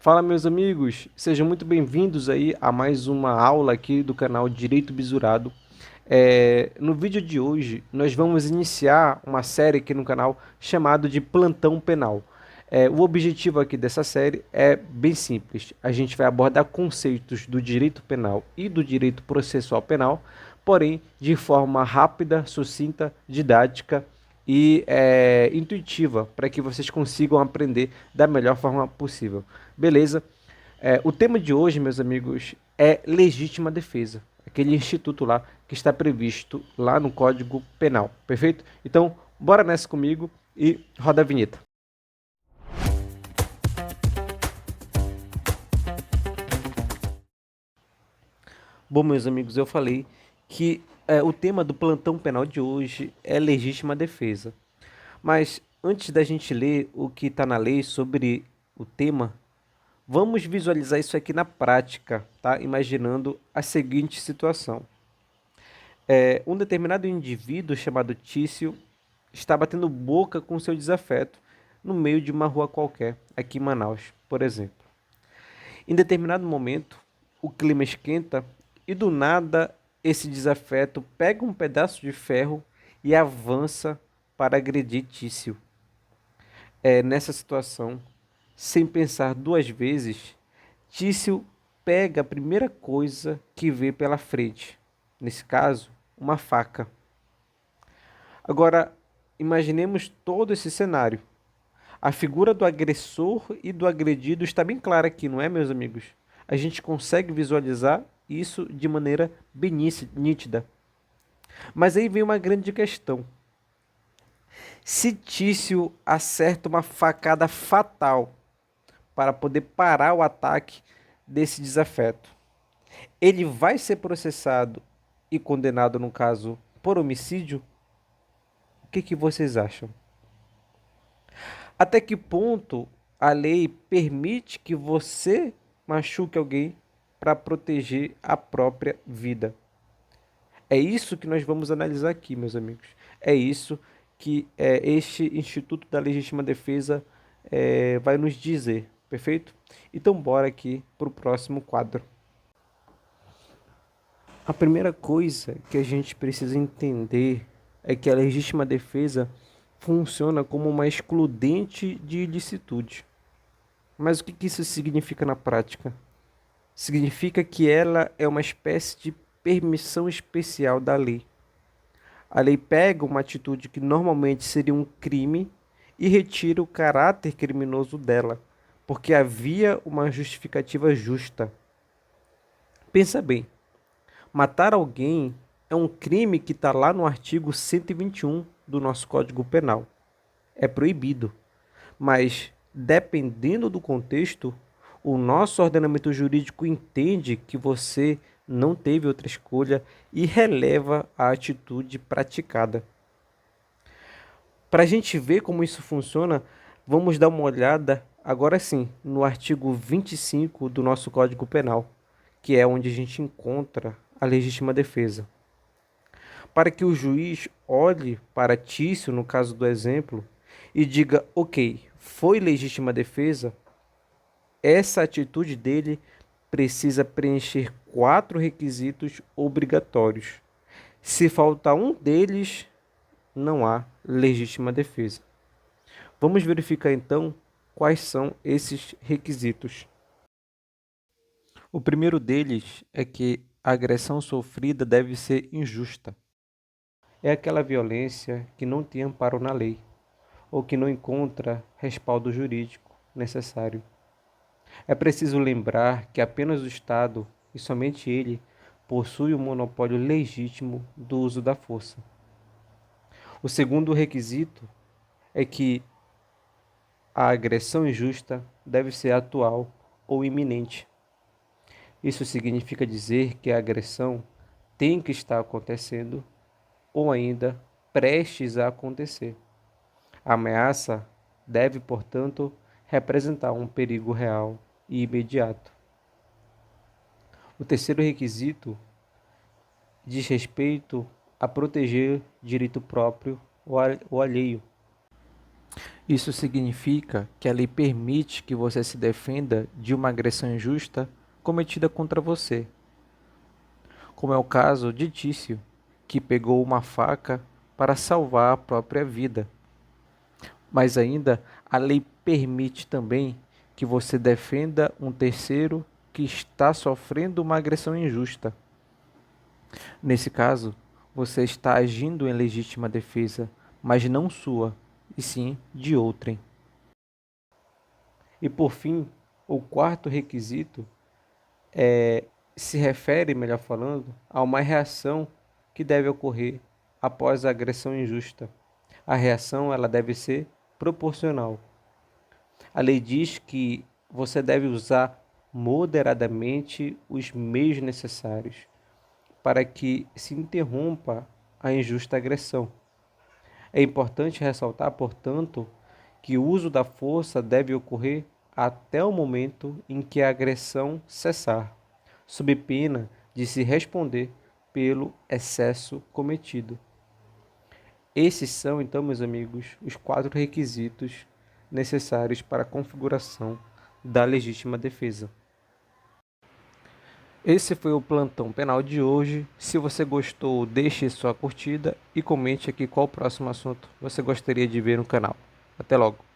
Fala, meus amigos, sejam muito bem-vindos aí a mais uma aula aqui do canal Direito Bisurado. No vídeo de hoje, nós vamos iniciar uma série aqui no canal chamado de Plantão Penal. O objetivo aqui dessa série é bem simples. A gente vai abordar conceitos do direito penal e do direito processual penal, porém de forma rápida, sucinta, didática e intuitiva, para que vocês consigam aprender da melhor forma possível. Beleza? O tema de hoje, meus amigos, é legítima defesa, aquele instituto lá que está previsto lá no Código Penal, perfeito? Então, bora nessa comigo e roda a vinheta. Bom, meus amigos, eu falei que o tema do plantão penal de hoje é legítima defesa. Mas antes da gente ler o que está na lei sobre o tema, vamos visualizar isso aqui na prática, tá? Imaginando a seguinte situação. Um determinado indivíduo chamado Tício está batendo boca com seu desafeto no meio de uma rua qualquer, aqui em Manaus, por exemplo. Em determinado momento, o clima esquenta e do nada esse desafeto pega um pedaço de ferro e avança para agredir Tício. Nessa situação, sem pensar duas vezes, Tício pega a primeira coisa que vê pela frente, nesse caso, uma faca. Agora, imaginemos todo esse cenário. A figura do agressor e do agredido está bem clara aqui, não é, meus amigos? A gente consegue visualizar isso de maneira bem nítida. Mas aí vem uma grande questão. Se Tício acerta uma facada fatal para poder parar o ataque desse desafeto, ele vai ser processado e condenado, no caso, por homicídio? O que vocês acham? Até que ponto a lei permite que você machuque alguém para proteger a própria vida? É isso que nós vamos analisar aqui, meus amigos. É isso que este Instituto da Legítima Defesa vai nos dizer, perfeito? Então, bora aqui para o próximo quadro. A primeira coisa que a gente precisa entender é que a legítima defesa funciona como uma excludente de ilicitude. Mas o que isso significa na prática? Significa que ela é uma espécie de permissão especial da lei. A lei pega uma atitude que normalmente seria um crime e retira o caráter criminoso dela, porque havia uma justificativa justa. Pensa bem, matar alguém é um crime que está lá no artigo 121 do nosso Código Penal. É proibido, mas dependendo do contexto, o nosso ordenamento jurídico entende que você não teve outra escolha e releva a atitude praticada. Para a gente ver como isso funciona, vamos dar uma olhada agora sim no artigo 25 do nosso Código Penal, que é onde a gente encontra a legítima defesa. Para que o juiz olhe para Tício, no caso do exemplo, e diga, ok, foi legítima defesa, essa atitude dele precisa preencher 4 requisitos obrigatórios. Se faltar um deles, não há legítima defesa. Vamos verificar então quais são esses requisitos. O primeiro deles é que a agressão sofrida deve ser injusta. É aquela violência que não tem amparo na lei ou que não encontra respaldo jurídico necessário. É preciso lembrar que apenas o Estado, e somente ele, possui o monopólio legítimo do uso da força. O segundo requisito é que a agressão injusta deve ser atual ou iminente. Isso significa dizer que a agressão tem que estar acontecendo ou ainda prestes a acontecer. A ameaça deve, portanto, representar um perigo real e imediato. O terceiro requisito diz respeito a proteger direito próprio ou alheio. Isso significa que a lei permite que você se defenda de uma agressão injusta cometida contra você, como é o caso de Tício, que pegou uma faca para salvar a própria vida. Mas ainda a lei permite também que você defenda um terceiro que está sofrendo uma agressão injusta. Nesse caso, você está agindo em legítima defesa, mas não sua, e sim de outrem. E por fim, o quarto requisito se refere, melhor falando, a uma reação que deve ocorrer após a agressão injusta. A reação ela deve ser proporcional. A lei diz que você deve usar moderadamente os meios necessários para que se interrompa a injusta agressão. É importante ressaltar, portanto, que o uso da força deve ocorrer até o momento em que a agressão cessar, sob pena de se responder pelo excesso cometido. Esses são, então, meus amigos, os quatro requisitos necessários para a configuração da legítima defesa. Esse foi o plantão penal de hoje. Se você gostou, deixe sua curtida e comente aqui qual o próximo assunto você gostaria de ver no canal. Até logo!